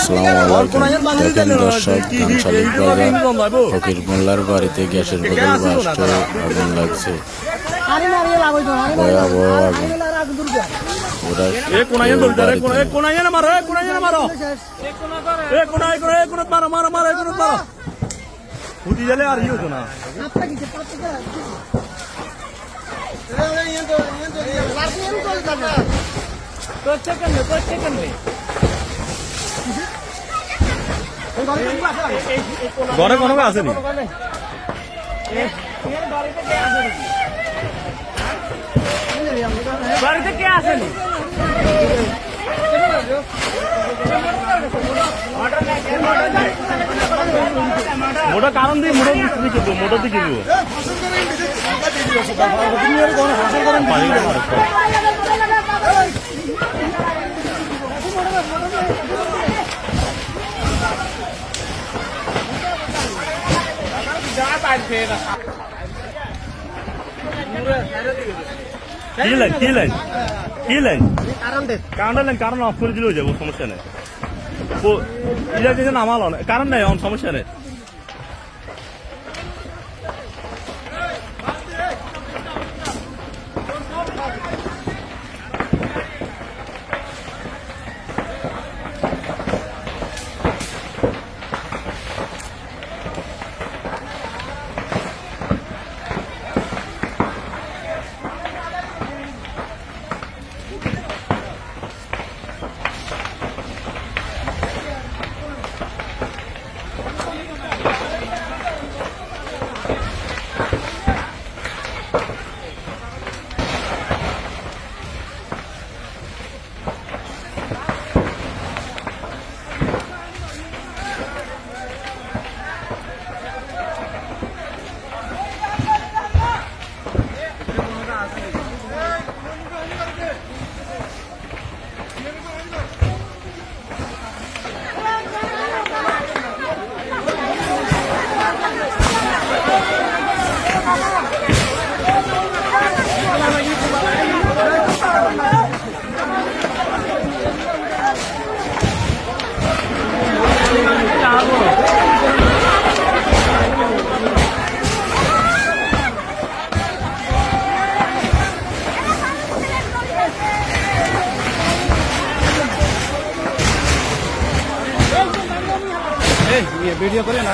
আসসালামু আলাইকুম। দেখেন দর্শক, ধানশালিক বাজার ফকির মোল্লার বাড়িতে গ্যাসের বোতল বাস্ট আগুন লাগছে। ভয়াবহ আগুন। ওরা আর ইয়ে হতো না। ঘরে কোনো আসেনি। বাড়িতে কে আসেনি? মোটা কারণ দিয়ে মোটা দিকে দিব। কারণ অফ করে দিলেও যাবো, সমস্যা নেই। নামালো কারণ নাই, সমস্যা নেই। ভিডিও করে না।